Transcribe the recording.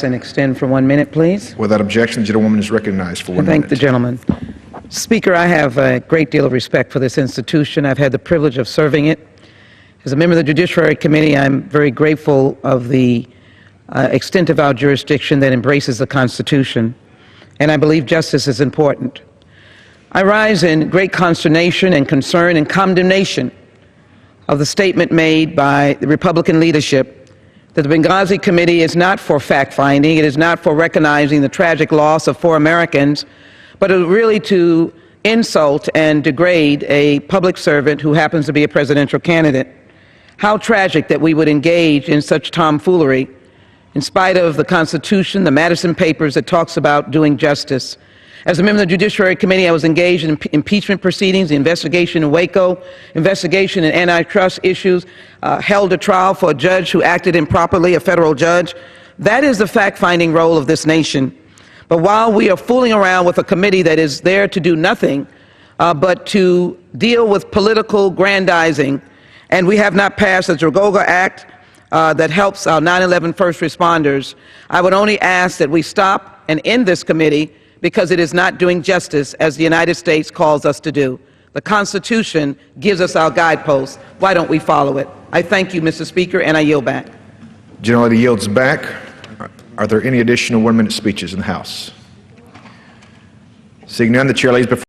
And extend for 1 minute, please. Without objection, the gentlewoman is recognized for 1 minute. Thank the gentleman. Speaker, I have a great deal of respect for this institution. I've had the privilege of serving it. As a member of the Judiciary Committee, I'm very grateful of the extent of our jurisdiction that embraces the Constitution, and I believe justice is important. I rise in great consternation and concern and condemnation of the statement made by the Republican leadership that the Benghazi Committee is not for fact-finding, it is not for recognizing the tragic loss of 4 Americans, but really to insult and degrade a public servant who happens to be a presidential candidate. How tragic that we would engage in such tomfoolery in spite of the Constitution, the Madison Papers that talks about doing justice. As a member of the Judiciary Committee, I was engaged in impeachment proceedings, the investigation in Waco, investigation in antitrust issues, held a trial for a judge who acted improperly, a federal judge. That is the fact-finding role of this nation. But while we are fooling around with a committee that is there to do nothing but to deal with political grandizing, and we have not passed the Dragoga Act that helps our 9/11 first responders, I would only ask that we stop and end this committee because it is not doing justice as the United States calls us to do. The Constitution gives us our guideposts. Why don't we follow it? I thank you, Mr. Speaker, and I yield back. General Lady yields back. Are there any additional 1-minute speeches in the House? Seeing none, the chair lays before